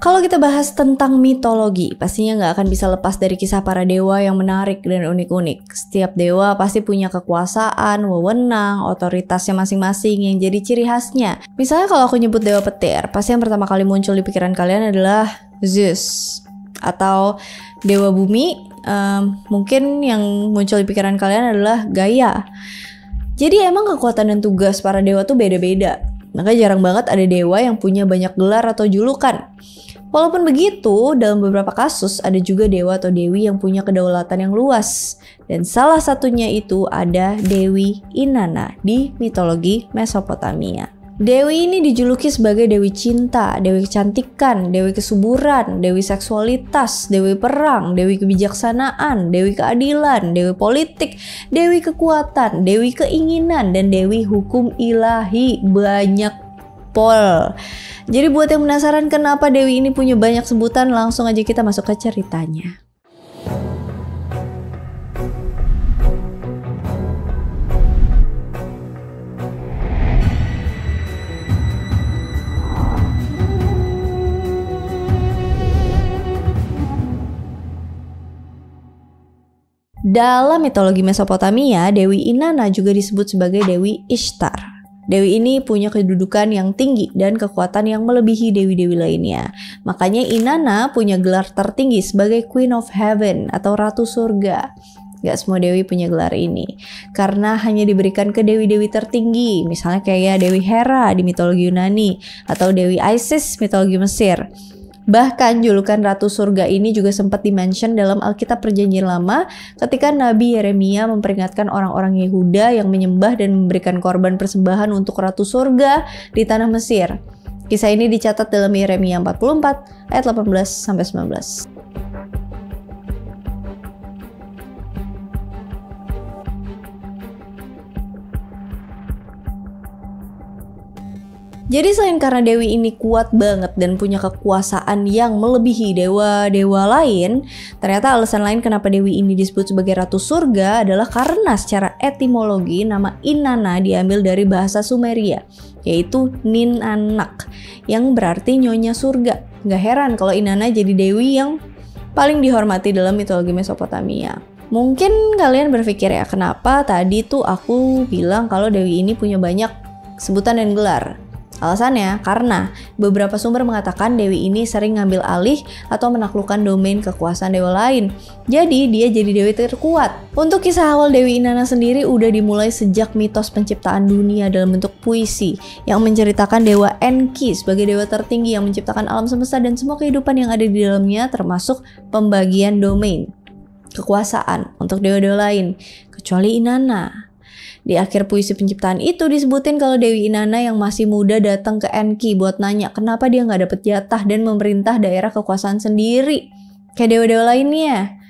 Kalau kita bahas tentang mitologi, pastinya nggak akan bisa lepas dari kisah para dewa yang menarik dan unik-unik. Setiap dewa pasti punya kekuasaan, wewenang, otoritasnya masing-masing yang jadi ciri khasnya. Misalnya kalau aku nyebut dewa petir, pasti yang pertama kali muncul di pikiran kalian adalah Zeus. Atau dewa bumi, mungkin yang muncul di pikiran kalian adalah Gaia. Jadi emang kekuatan dan tugas para dewa tuh beda-beda. Maka jarang banget ada dewa yang punya banyak gelar atau julukan. Walaupun begitu, dalam beberapa kasus ada juga dewa atau dewi yang punya kedaulatan yang luas. Dan salah satunya itu ada Dewi Inanna di mitologi Mesopotamia. Dewi ini dijuluki sebagai Dewi Cinta, Dewi Kecantikan, Dewi Kesuburan, Dewi Seksualitas, Dewi Perang, Dewi Kebijaksanaan, Dewi Keadilan, Dewi Politik, Dewi Kekuatan, Dewi Keinginan, dan Dewi Hukum Ilahi. Banyak pol. Jadi buat yang penasaran kenapa Dewi ini punya banyak sebutan, langsung aja kita masuk ke ceritanya. Dalam mitologi Mesopotamia, Dewi Inanna juga disebut sebagai Dewi Ishtar. Dewi ini punya kedudukan yang tinggi dan kekuatan yang melebihi dewi-dewi lainnya. Makanya Inanna punya gelar tertinggi sebagai Queen of Heaven atau Ratu Surga. Gak semua dewi punya gelar ini, karena hanya diberikan ke dewi-dewi tertinggi. Misalnya kayak Dewi Hera di mitologi Yunani, atau Dewi Isis mitologi Mesir. Bahkan julukan Ratu Surga ini juga sempat dimention dalam Alkitab Perjanjian Lama ketika Nabi Yeremia memperingatkan orang-orang Yehuda yang menyembah dan memberikan korban persembahan untuk Ratu Surga di tanah Mesir. Kisah ini dicatat dalam Yeremia 44 ayat 18-19. Jadi selain karena Dewi ini kuat banget dan punya kekuasaan yang melebihi dewa-dewa lain, ternyata alasan lain kenapa Dewi ini disebut sebagai Ratu Surga adalah karena secara etimologi nama Inanna diambil dari bahasa Sumeria, yaitu Ninannak, yang berarti nyonya surga. Gak heran kalau Inanna jadi dewi yang paling dihormati dalam mitologi Mesopotamia. Mungkin kalian berpikir ya, kenapa tadi tuh aku bilang kalau Dewi ini punya banyak sebutan dan gelar? Alasannya karena beberapa sumber mengatakan Dewi ini sering ngambil alih atau menaklukkan domain kekuasaan dewa lain. Jadi dia jadi dewi terkuat. Untuk kisah awal Dewi Inanna sendiri udah dimulai sejak mitos penciptaan dunia dalam bentuk puisi yang menceritakan dewa Enki sebagai dewa tertinggi yang menciptakan alam semesta dan semua kehidupan yang ada di dalamnya, termasuk pembagian domain kekuasaan untuk dewa-dewa lain kecuali Inanna. Di akhir puisi penciptaan itu disebutin kalau Dewi Inanna yang masih muda datang ke Enki buat nanya kenapa dia nggak dapet jatah dan memerintah daerah kekuasaan sendiri kayak dewa-dewa lainnya.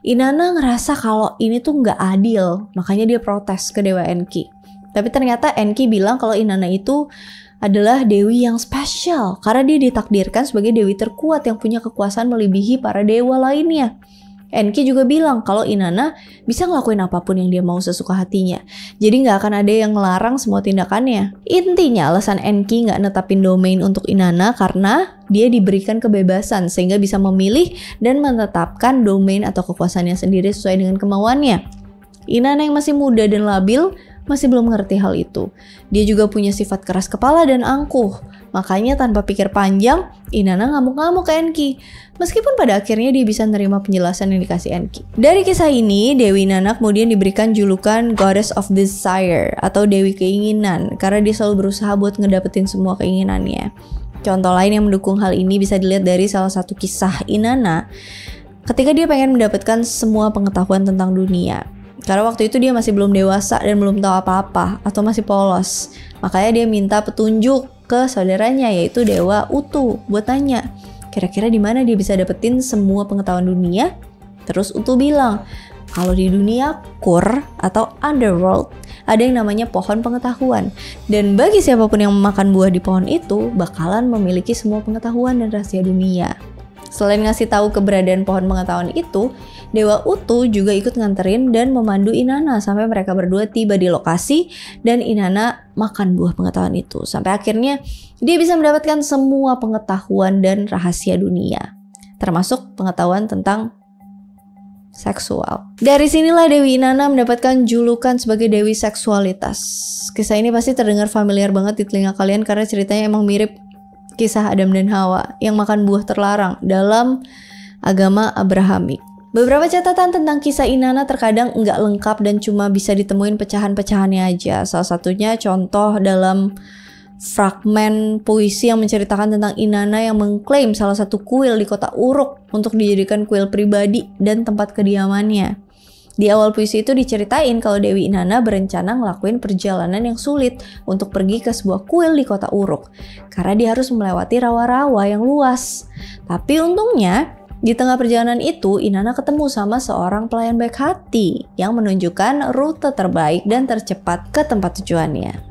Inanna ngerasa kalau ini tuh nggak adil, makanya dia protes ke dewa Enki. Tapi ternyata Enki bilang kalau Inanna itu adalah dewi yang spesial karena dia ditakdirkan sebagai dewi terkuat yang punya kekuasaan melebihi para dewa lainnya. Enki juga bilang kalau Inanna bisa ngelakuin apapun yang dia mau sesuka hatinya. Jadi nggak akan ada yang ngelarang semua tindakannya. Intinya alasan Enki nggak netapin domain untuk Inanna karena dia diberikan kebebasan sehingga bisa memilih dan menetapkan domain atau kekuasaannya sendiri sesuai dengan kemauannya. Inanna yang masih muda dan labil masih belum mengerti hal itu. Dia juga punya sifat keras kepala dan angkuh. Makanya tanpa pikir panjang, Inanna ngamuk-ngamuk ke Enki. Meskipun pada akhirnya dia bisa nerima penjelasan yang dikasih Enki. Dari kisah ini, Dewi Inanna kemudian diberikan julukan Goddess of Desire atau Dewi Keinginan karena dia selalu berusaha buat ngedapetin semua keinginannya. Contoh lain yang mendukung hal ini bisa dilihat dari salah satu kisah Inanna ketika dia pengen mendapatkan semua pengetahuan tentang dunia. Karena waktu itu dia masih belum dewasa dan belum tahu apa-apa atau masih polos. Makanya dia minta petunjuk ke saudaranya yaitu Dewa Utu buat tanya kira-kira di mana dia bisa dapetin semua pengetahuan dunia. Terus Utu bilang kalau di dunia Kur atau Underworld ada yang namanya pohon pengetahuan, dan bagi siapapun yang memakan buah di pohon itu bakalan memiliki semua pengetahuan dan rahasia dunia. Selain ngasih tahu keberadaan pohon pengetahuan itu, Dewa Utu juga ikut nganterin dan memandu Inanna sampai mereka berdua tiba di lokasi dan Inanna makan buah pengetahuan itu. Sampai akhirnya dia bisa mendapatkan semua pengetahuan dan rahasia dunia, termasuk pengetahuan tentang seksual. Dari sinilah Dewi Inanna mendapatkan julukan sebagai Dewi Seksualitas. Kisah ini pasti terdengar familiar banget di telinga kalian karena ceritanya emang mirip kisah Adam dan Hawa yang makan buah terlarang dalam agama Abrahamik. Beberapa catatan tentang kisah Inanna terkadang nggak lengkap dan cuma bisa ditemuin pecahan-pecahannya aja. Salah satunya contoh dalam fragmen puisi yang menceritakan tentang Inanna yang mengklaim salah satu kuil di kota Uruk untuk dijadikan kuil pribadi dan tempat kediamannya. Di awal puisi itu diceritain kalau Dewi Inanna berencana ngelakuin perjalanan yang sulit untuk pergi ke sebuah kuil di kota Uruk karena dia harus melewati rawa-rawa yang luas. Tapi untungnya di tengah perjalanan itu Inanna ketemu sama seorang pelayan baik hati yang menunjukkan rute terbaik dan tercepat ke tempat tujuannya.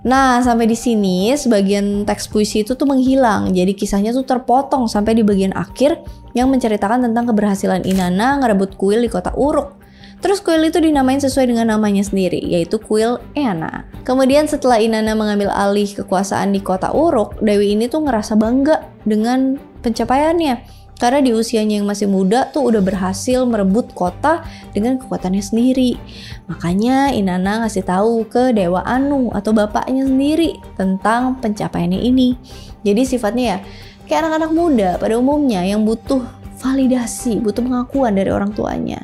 Nah, sampai di sini sebagian teks puisi itu tuh menghilang. Jadi kisahnya tuh terpotong sampai di bagian akhir yang menceritakan tentang keberhasilan Inanna ngerebut kuil di kota Uruk. Terus kuil itu dinamain sesuai dengan namanya sendiri, yaitu kuil Eanna. Kemudian setelah Inanna mengambil alih kekuasaan di kota Uruk, Dewi ini tuh ngerasa bangga dengan pencapaiannya. Karena di usianya yang masih muda tuh udah berhasil merebut kota dengan kekuatannya sendiri. Makanya Inanna ngasih tahu ke Dewa Anu atau bapaknya sendiri tentang pencapaiannya ini. Jadi sifatnya ya kayak anak-anak muda pada umumnya yang butuh validasi, butuh pengakuan dari orang tuanya.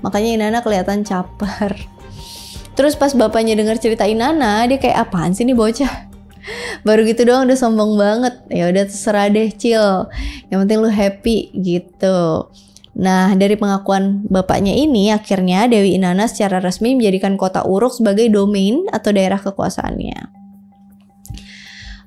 Makanya Inanna kelihatan caper. Terus pas bapaknya dengar cerita Inanna, dia kayak apaan sih nih bocah? Baru gitu doang udah sombong banget. Ya udah terserah deh, chill. Yang penting lu happy gitu. Nah, dari pengakuan bapaknya ini akhirnya Dewi Inanna secara resmi menjadikan kota Uruk sebagai domain atau daerah kekuasaannya.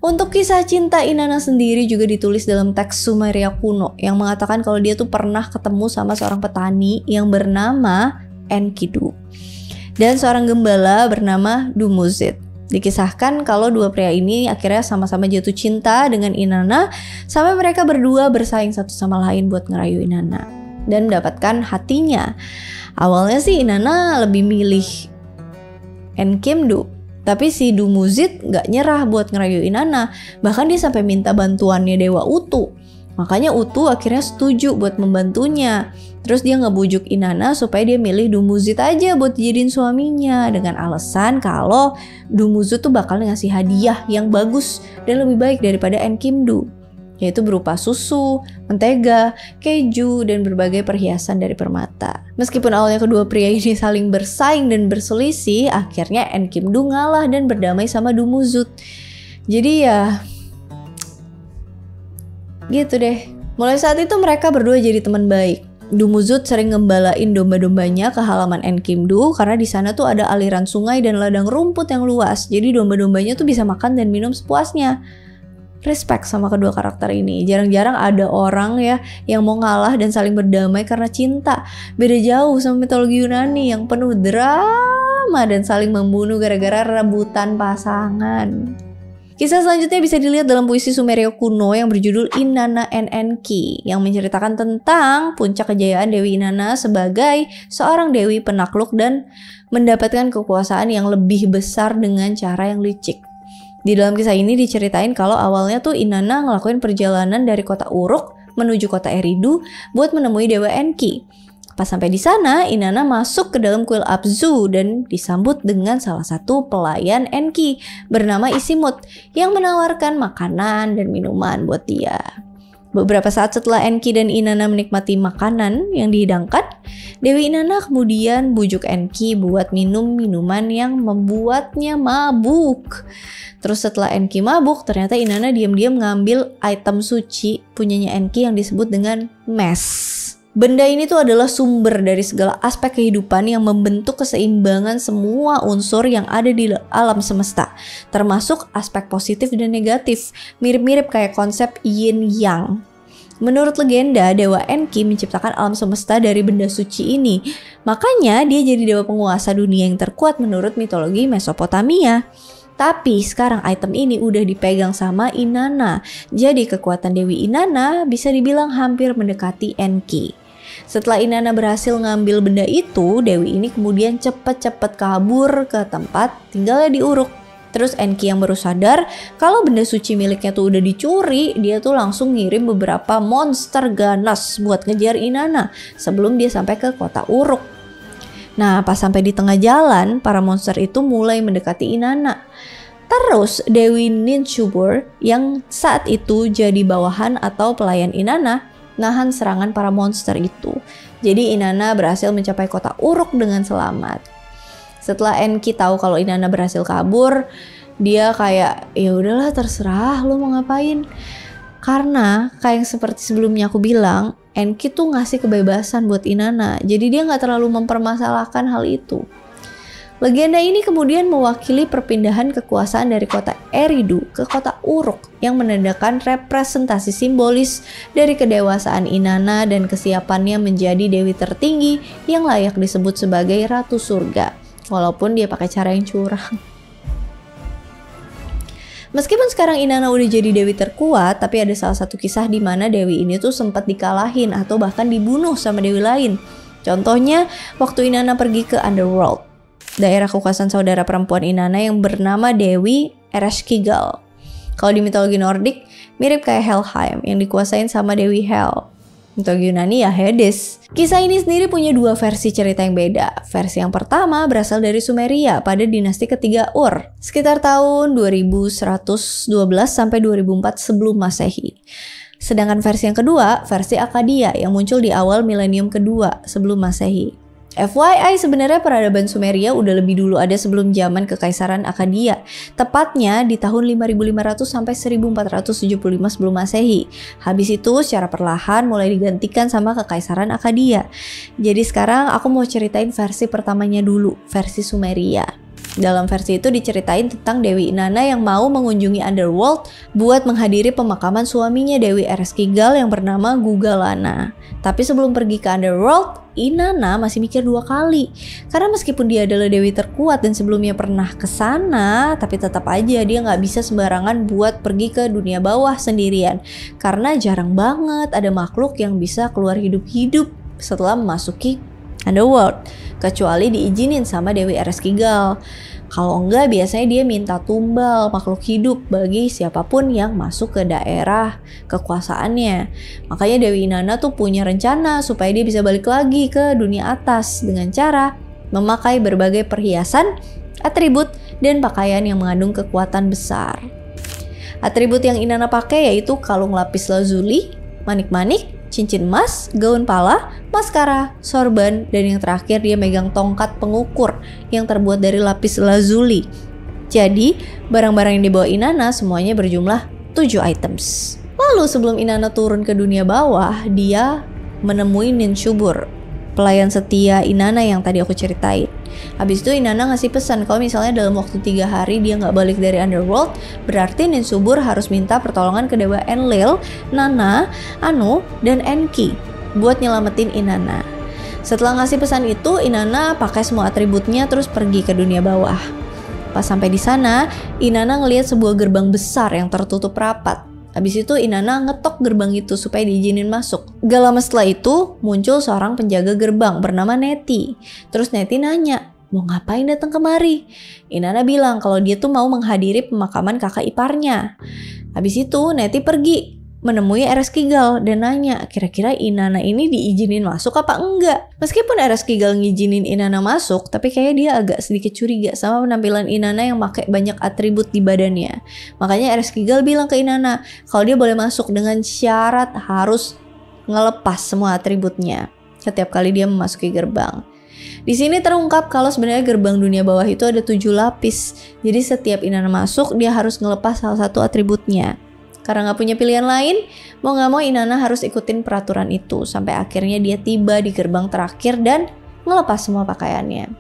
Untuk kisah cinta Inanna sendiri juga ditulis dalam teks Sumeria kuno yang mengatakan kalau dia tuh pernah ketemu sama seorang petani yang bernama Enkidu dan seorang gembala bernama Dumuzid. Dikisahkan kalau dua pria ini akhirnya sama-sama jatuh cinta dengan Inanna sampai mereka berdua bersaing satu sama lain buat ngerayu Inanna dan mendapatkan hatinya. Awalnya sih Inanna lebih milih Enkimdu, tapi si Dumuzid gak nyerah buat ngerayu Inanna. Bahkan dia sampai minta bantuannya Dewa Utu. Makanya Utu akhirnya setuju buat membantunya. Terus dia ngebujuk Inanna supaya dia milih Dumuzid aja buat dijadiin suaminya. Dengan alasan kalau Dumuzid tuh bakal ngasih hadiah yang bagus dan lebih baik daripada Enkimdu, yaitu berupa susu, mentega, keju, dan berbagai perhiasan dari permata. Meskipun awalnya kedua pria ini saling bersaing dan berselisih, akhirnya Enkimdu ngalah dan berdamai sama Dumuzid. Jadi ya gitu deh. Mulai saat itu mereka berdua jadi teman baik. Dumuzid sering ngembalain domba-dombanya ke halaman Enkimdu karena di sana tuh ada aliran sungai dan ladang rumput yang luas. Jadi domba-dombanya tuh bisa makan dan minum sepuasnya. Respect sama kedua karakter ini. Jarang-jarang ada orang ya yang mau ngalah dan saling berdamai karena cinta. Beda jauh sama mitologi Yunani yang penuh drama dan saling membunuh gara-gara rebutan pasangan. Kisah selanjutnya bisa dilihat dalam puisi Sumeria kuno yang berjudul Inanna and Enki yang menceritakan tentang puncak kejayaan Dewi Inanna sebagai seorang dewi penakluk dan mendapatkan kekuasaan yang lebih besar dengan cara yang licik. Di dalam kisah ini diceritain kalau awalnya tuh Inanna ngelakuin perjalanan dari kota Uruk menuju kota Eridu buat menemui Dewa Enki. Pas sampai di sana, Inanna masuk ke dalam kuil Abzu dan disambut dengan salah satu pelayan Enki bernama Isimut yang menawarkan makanan dan minuman buat dia. Beberapa saat setelah Enki dan Inanna menikmati makanan yang dihidangkan, Dewi Inanna kemudian bujuk Enki buat minum minuman yang membuatnya mabuk. Terus setelah Enki mabuk, ternyata Inanna diam-diam ngambil item suci punyanya Enki yang disebut dengan mes. Benda ini tuh adalah sumber dari segala aspek kehidupan yang membentuk keseimbangan semua unsur yang ada di alam semesta, termasuk aspek positif dan negatif, mirip-mirip kayak konsep yin yang. Menurut legenda, Dewa Enki menciptakan alam semesta dari benda suci ini. Makanya dia jadi dewa penguasa dunia yang terkuat menurut mitologi Mesopotamia. Tapi sekarang item ini udah dipegang sama Inanna. Jadi kekuatan Dewi Inanna bisa dibilang hampir mendekati Enki. Setelah Inanna berhasil ngambil benda itu, Dewi ini kemudian cepet-cepet kabur ke tempat tinggalnya di Uruk. Terus Enki yang baru sadar kalau benda suci miliknya tuh udah dicuri, dia tuh langsung ngirim beberapa monster ganas buat ngejar Inanna sebelum dia sampai ke kota Uruk. Nah, pas sampai di tengah jalan, para monster itu mulai mendekati Inanna. Terus Dewi Ninshubur yang saat itu jadi bawahan atau pelayan Inanna nahan serangan para monster itu. Jadi Inanna berhasil mencapai kota Uruk dengan selamat. Setelah Enki tahu kalau Inanna berhasil kabur, dia kayak ya udahlah terserah lo mau ngapain. Karena kayak seperti sebelumnya aku bilang, Enki tuh ngasih kebebasan buat Inanna, jadi dia nggak terlalu mempermasalahkan hal itu. Legenda ini kemudian mewakili perpindahan kekuasaan dari kota Eridu ke kota Uruk yang menandakan representasi simbolis dari kedewasaan Inanna dan kesiapannya menjadi dewi tertinggi yang layak disebut sebagai Ratu Surga, walaupun dia pakai cara yang curang. Meskipun sekarang Inanna udah jadi dewi terkuat, tapi ada salah satu kisah di mana dewi ini tuh sempat dikalahin atau bahkan dibunuh sama dewi lain. Contohnya, waktu Inanna pergi ke Underworld, daerah kekuasaan saudara perempuan Inanna yang bernama Dewi Ereshkigal. Kalau di mitologi Nordik, mirip kayak Helheim yang dikuasain sama Dewi Hel. Mitologi Yunani ya Hades. Kisah ini sendiri punya dua versi cerita yang beda. Versi yang pertama berasal dari Sumeria pada dinasti ketiga Ur, sekitar tahun 2112 sampai 2004 sebelum Masehi. Sedangkan versi yang kedua, versi Akkadia yang muncul di awal milenium kedua sebelum Masehi. FYI, sebenarnya peradaban Sumeria udah lebih dulu ada sebelum zaman Kekaisaran Akkadia, tepatnya di tahun 5500 sampai 1475 sebelum Masehi. Habis itu secara perlahan mulai digantikan sama Kekaisaran Akkadia. Jadi sekarang aku mau ceritain versi pertamanya dulu, versi Sumeria. Dalam versi itu diceritain tentang Dewi Inanna yang mau mengunjungi Underworld buat menghadiri pemakaman suaminya Dewi Ereshkigal yang bernama Gugalana. Tapi sebelum pergi ke Underworld, Inanna masih mikir dua kali. Karena meskipun dia adalah dewi terkuat dan sebelumnya pernah ke sana, tapi tetap aja dia nggak bisa sembarangan buat pergi ke dunia bawah sendirian. Karena jarang banget ada makhluk yang bisa keluar hidup-hidup setelah memasuki Underworld, kecuali diizinin sama Dewi Ereshkigal. Kalau enggak, biasanya dia minta tumbal makhluk hidup bagi siapapun yang masuk ke daerah kekuasaannya. Makanya Dewi Inanna tuh punya rencana supaya dia bisa balik lagi ke dunia atas dengan cara memakai berbagai perhiasan, atribut, dan pakaian yang mengandung kekuatan besar. Atribut yang Inanna pakai yaitu kalung lapis lazuli, manik-manik, cincin emas, gaun pala, maskara, sorban, dan yang terakhir dia megang tongkat pengukur yang terbuat dari lapis lazuli. Jadi, barang-barang yang dibawa Inanna semuanya berjumlah 7 items. Lalu sebelum Inanna turun ke dunia bawah, dia menemui Ninshubur, pelayan setia Inanna yang tadi aku ceritain. Habis itu Inanna ngasih pesan kalau misalnya dalam waktu 3 hari dia nggak balik dari Underworld, berarti Ninshubur harus minta pertolongan ke Dewa Enlil, Nanna, Anu, dan Enki buat nyelamatin Inanna. Setelah ngasih pesan itu, Inanna pakai semua atributnya terus pergi ke dunia bawah. Pas sampai di sana, Inanna ngelihat sebuah gerbang besar yang tertutup rapat. Habis itu Inanna ngetok gerbang itu supaya diizinin masuk. Gak lama setelah itu muncul seorang penjaga gerbang bernama Neti. Terus Neti nanya, mau ngapain datang kemari? Inanna bilang kalau dia tuh mau menghadiri pemakaman kakak iparnya. Habis itu Neti pergi menemui Ereshkigal dan nanya kira-kira Inanna ini diizinin masuk apa enggak. Meskipun Ereshkigal ngizinin Inanna masuk, tapi kayaknya dia agak sedikit curiga sama penampilan Inanna yang pakai banyak atribut di badannya. Makanya Ereshkigal bilang ke Inanna kalau dia boleh masuk dengan syarat harus ngelepas semua atributnya setiap kali dia memasuki gerbang. Di sini terungkap kalau sebenarnya gerbang dunia bawah itu ada 7 lapis. Jadi setiap Inanna masuk dia harus ngelepas salah satu atributnya. Karena nggak punya pilihan lain, mau nggak mau Inanna harus ikutin peraturan itu sampai akhirnya dia tiba di gerbang terakhir dan ngelepas semua pakaiannya.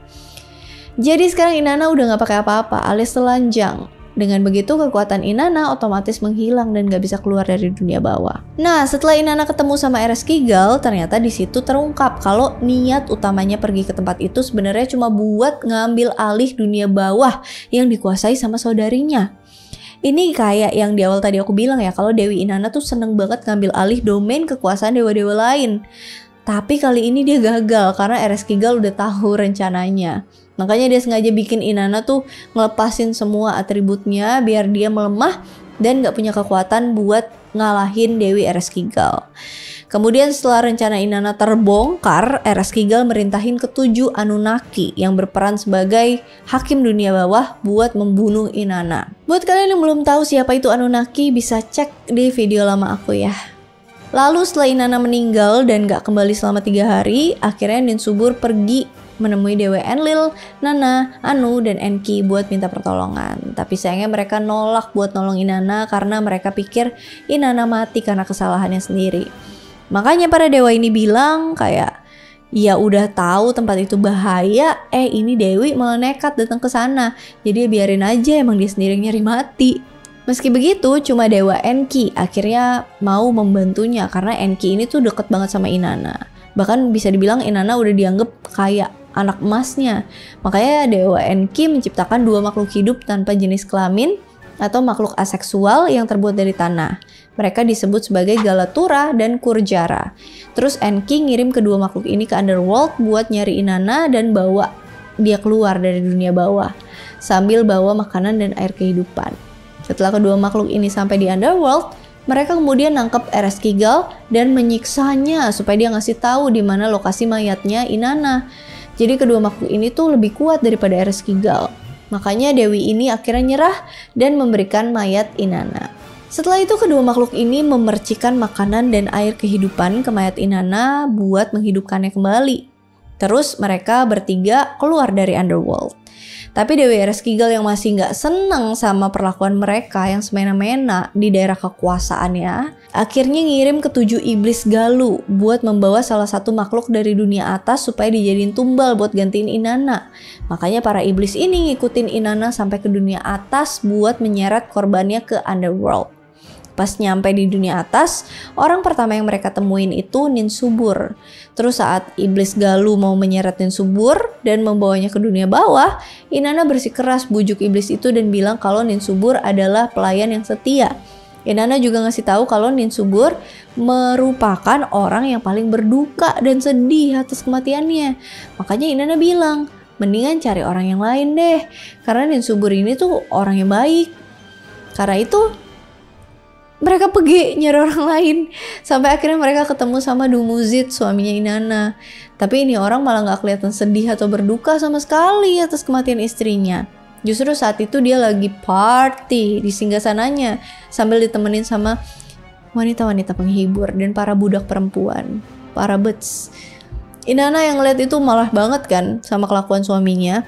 Jadi sekarang Inanna udah nggak pakai apa-apa alias telanjang. Dengan begitu kekuatan Inanna otomatis menghilang dan gak bisa keluar dari dunia bawah. Nah, setelah Inanna ketemu sama Ereshkigal, ternyata di situ terungkap kalau niat utamanya pergi ke tempat itu sebenarnya cuma buat ngambil alih dunia bawah yang dikuasai sama saudarinya. Ini kayak yang di awal tadi aku bilang ya, kalau Dewi Inanna tuh seneng banget ngambil alih domain kekuasaan dewa-dewa lain. Tapi kali ini dia gagal karena Ereshkigal udah tahu rencananya. Makanya dia sengaja bikin Inanna tuh ngelepasin semua atributnya biar dia melemah dan gak punya kekuatan buat ngalahin Dewi Ereshkigal. Kemudian setelah rencana Inanna terbongkar, Ereshkigal merintahin ke-7 Anunnaki yang berperan sebagai hakim dunia bawah buat membunuh Inanna. Buat kalian yang belum tahu siapa itu Anunnaki, bisa cek di video lama aku ya. Lalu setelah Inanna meninggal dan gak kembali selama 3 hari, akhirnya Ninsubur pergi menemui Dewa Enlil, Nanna, Anu, dan Enki buat minta pertolongan. Tapi sayangnya mereka nolak buat nolong Inanna karena mereka pikir Inanna mati karena kesalahannya sendiri. Makanya para dewa ini bilang kayak, ya udah tahu tempat itu bahaya, ini Dewi malah nekat datang ke sana. Jadi biarin aja, emang dia sendiri nyari mati. Meski begitu, cuma Dewa Enki akhirnya mau membantunya karena Enki ini tuh deket banget sama Inanna. Bahkan bisa dibilang Inanna udah dianggap kayak anak emasnya. Makanya Dewa Enki menciptakan 2 makhluk hidup tanpa jenis kelamin atau makhluk aseksual yang terbuat dari tanah. Mereka disebut sebagai Galatura dan Kurjara. Terus Enki ngirim kedua makhluk ini ke Underworld buat nyari Inanna dan bawa dia keluar dari dunia bawah sambil bawa makanan dan air kehidupan. Setelah kedua makhluk ini sampai di Underworld, mereka kemudian nangkep Ereshkigal dan menyiksanya supaya dia ngasih tahu di mana lokasi mayatnya Inanna. Jadi kedua makhluk ini tuh lebih kuat daripada Ereshkigal. Makanya Dewi ini akhirnya nyerah dan memberikan mayat Inanna. Setelah itu kedua makhluk ini memercikan makanan dan air kehidupan ke mayat Inanna buat menghidupkannya kembali. Terus mereka bertiga keluar dari Underworld. Tapi Dewi Ereshkigal yang masih gak seneng sama perlakuan mereka yang semena-mena di daerah kekuasaannya, akhirnya ngirim ke-7 iblis Galuh buat membawa salah satu makhluk dari dunia atas supaya dijadiin tumbal buat gantiin Inanna. Makanya para iblis ini ngikutin Inanna sampai ke dunia atas buat menyeret korbannya ke Underworld. Pas nyampe di dunia atas, orang pertama yang mereka temuin itu Ninsubur. Terus saat iblis Galuh mau menyeret Ninsubur dan membawanya ke dunia bawah, Inanna bersikeras bujuk iblis itu dan bilang kalau Ninsubur adalah pelayan yang setia. Inanna juga ngasih tahu kalau Ninsubur merupakan orang yang paling berduka dan sedih atas kematiannya. Makanya Inanna bilang, mendingan cari orang yang lain deh, karena Ninsubur ini tuh orang yang baik. Karena itu mereka pergi nyari orang lain. Sampai akhirnya mereka ketemu sama Dumuzid, suaminya Inanna. Tapi ini orang malah gak kelihatan sedih atau berduka sama sekali atas kematian istrinya. Justru saat itu dia lagi party di singgasananya sambil ditemenin sama wanita-wanita penghibur dan para budak perempuan, para bets. Inanna yang ngeliat itu malah banget kan sama kelakuan suaminya.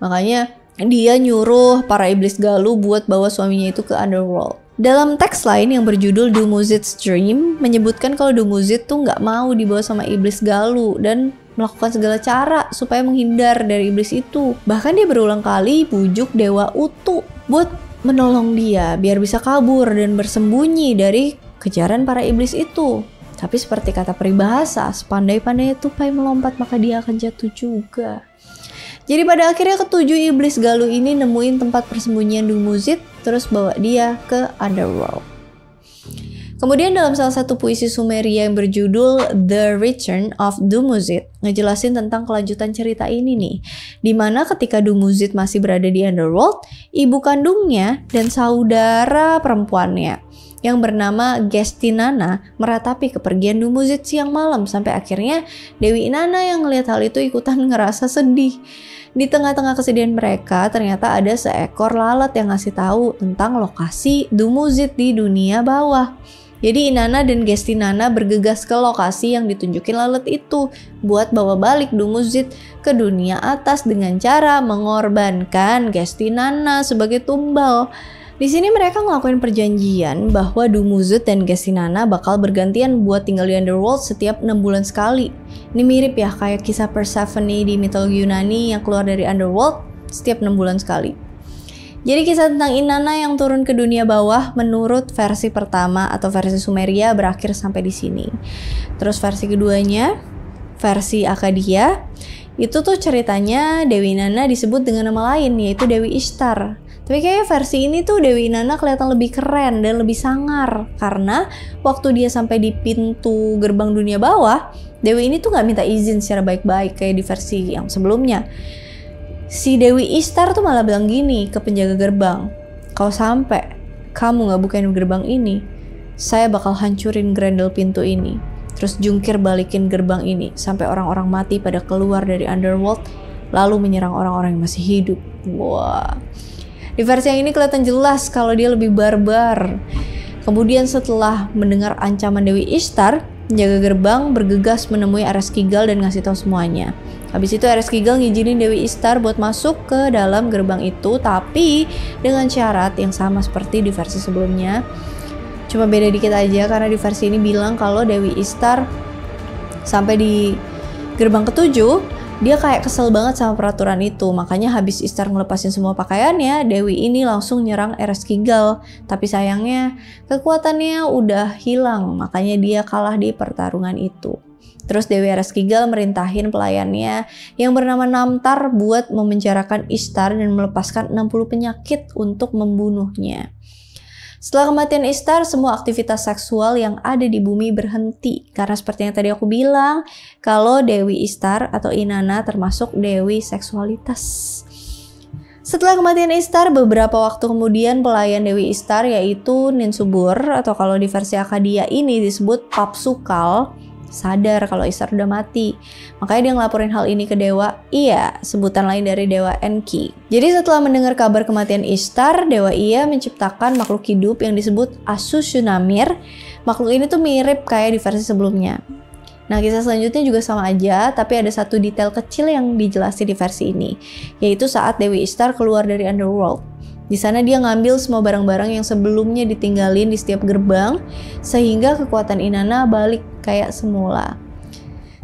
Makanya dia nyuruh para iblis Galuh buat bawa suaminya itu ke Underworld. Dalam teks lain yang berjudul Dumuzid's Dream menyebutkan kalau Dumuzid tuh nggak mau dibawa sama iblis Galuh dan melakukan segala cara supaya menghindar dari iblis itu. Bahkan dia berulang kali bujuk Dewa Utu buat menolong dia biar bisa kabur dan bersembunyi dari kejaran para iblis itu. Tapi seperti kata peribahasa, sepandai-pandai tupai melompat maka dia akan jatuh juga. Jadi pada akhirnya ke-7 iblis Galuh ini nemuin tempat persembunyian Dumuzid, terus bawa dia ke Underworld. Kemudian dalam salah satu puisi Sumeria yang berjudul The Return of Dumuzid, ngejelasin tentang kelanjutan cerita ini nih. Dimana ketika Dumuzid masih berada di Underworld, ibu kandungnya dan saudara perempuannya yang bernama Gestinana meratapi kepergian Dumuzid siang malam sampai akhirnya Dewi Inanna yang ngelihat hal itu ikutan ngerasa sedih. Di tengah-tengah kesedihan mereka ternyata ada seekor lalat yang ngasih tahu tentang lokasi Dumuzid di dunia bawah. Jadi Inanna dan Gestinana bergegas ke lokasi yang ditunjukin lalat itu buat bawa balik Dumuzid ke dunia atas dengan cara mengorbankan Gestinana sebagai tumbal. Di sini mereka ngelakuin perjanjian bahwa Dumuzid dan Gestinana bakal bergantian buat tinggal di Underworld setiap 6 bulan sekali. Ini mirip ya kayak kisah Persephone di mitologi Yunani yang keluar dari Underworld setiap 6 bulan sekali. Jadi kisah tentang Inanna yang turun ke dunia bawah menurut versi pertama atau versi Sumeria berakhir sampai di sini. Terus versi keduanya, versi Akkadia, itu tuh ceritanya Dewi Inanna disebut dengan nama lain yaitu Dewi Ishtar. Tapi kayaknya versi ini tuh Dewi Inanna kelihatan lebih keren dan lebih sangar karena waktu dia sampai di pintu gerbang dunia bawah, Dewi ini tuh nggak minta izin secara baik-baik kayak di versi yang sebelumnya. Si Dewi Ishtar tuh malah bilang gini ke penjaga gerbang, kalau sampai kamu nggak bukain gerbang ini, saya bakal hancurin grendel pintu ini. Terus jungkir balikin gerbang ini sampai orang-orang mati pada keluar dari underworld lalu menyerang orang-orang yang masih hidup. Wah. Di versi yang ini kelihatan jelas kalau dia lebih barbar. Kemudian setelah mendengar ancaman Dewi Ishtar, penjaga gerbang bergegas menemui Ereshkigal dan ngasih tahu semuanya. Habis itu Ereshkigal ngizinin Dewi Ishtar buat masuk ke dalam gerbang itu, tapi dengan syarat yang sama seperti di versi sebelumnya. Cuma beda dikit aja karena di versi ini bilang kalau Dewi Ishtar sampai di gerbang ketujuh, dia kayak kesel banget sama peraturan itu. Makanya habis Ishtar ngelepasin semua pakaiannya, Dewi ini langsung nyerang Ereshkigal. Tapi sayangnya kekuatannya udah hilang, makanya dia kalah di pertarungan itu. Terus Dewi Ereshkigal merintahin pelayannya yang bernama Namtar buat memenjarakan Ishtar dan melepaskan 60 penyakit untuk membunuhnya. Setelah kematian Ishtar, semua aktivitas seksual yang ada di bumi berhenti. Karena seperti yang tadi aku bilang, kalau Dewi Ishtar atau Inanna termasuk Dewi seksualitas. Setelah kematian Ishtar, beberapa waktu kemudian pelayan Dewi Ishtar yaitu Ninsubur atau kalau di versi Akkadia ini disebut Papsukal, sadar kalau Ishtar udah mati. Makanya dia ngelaporin hal ini ke Dewa Iya, sebutan lain dari Dewa Enki. Jadi setelah mendengar kabar kematian Ishtar, Dewa Iya menciptakan makhluk hidup yang disebut Asushunamir. Makhluk ini tuh mirip kayak di versi sebelumnya. Nah, kisah selanjutnya juga sama aja, tapi ada satu detail kecil yang dijelasin di versi ini, yaitu saat Dewi Ishtar keluar dari Underworld. Di sana dia ngambil semua barang-barang yang sebelumnya ditinggalin di setiap gerbang, sehingga kekuatan Inanna balik kayak semula.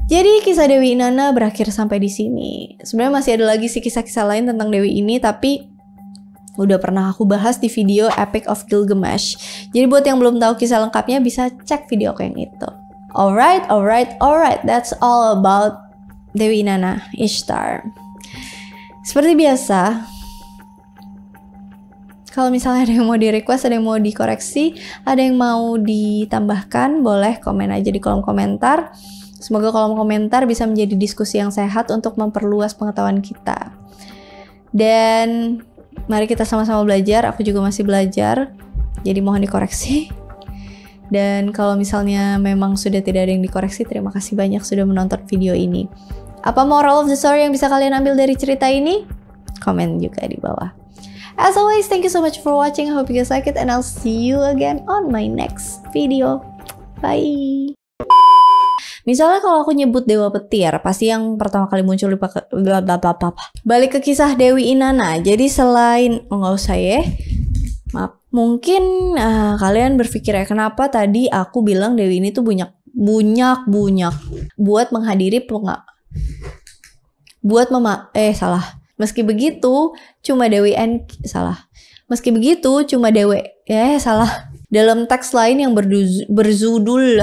Jadi kisah Dewi Inanna berakhir sampai di sini. Sebenarnya masih ada lagi sih kisah-kisah lain tentang Dewi ini, tapi udah pernah aku bahas di video Epic of Gilgamesh. Jadi buat yang belum tahu kisah lengkapnya bisa cek video aku yang itu. Alright, that's all about Dewi Inanna Ishtar. Seperti biasa, kalau misalnya ada yang mau di request, ada yang mau dikoreksi, ada yang mau ditambahkan, boleh komen aja di kolom komentar. Semoga kolom komentar bisa menjadi diskusi yang sehat untuk memperluas pengetahuan kita. Dan mari kita sama-sama belajar, aku juga masih belajar, jadi mohon dikoreksi. Dan kalau misalnya memang sudah tidak ada yang dikoreksi, terima kasih banyak sudah menonton video ini. Apa moral of the story yang bisa kalian ambil dari cerita ini? Komen juga di bawah. As always, thank you so much for watching. I hope you guys like it and I'll see you again on my next video. Bye. Misalnya kalau aku nyebut Dewa Petir, pasti yang pertama kali muncul di balik ke kisah Dewi Inanna. Jadi selain nggak usah ya, maaf. Mungkin kalian berpikir ya kenapa tadi aku bilang Dewi ini tuh bunyak buat menghadiri Meski begitu, cuma Dalam teks lain yang berzudul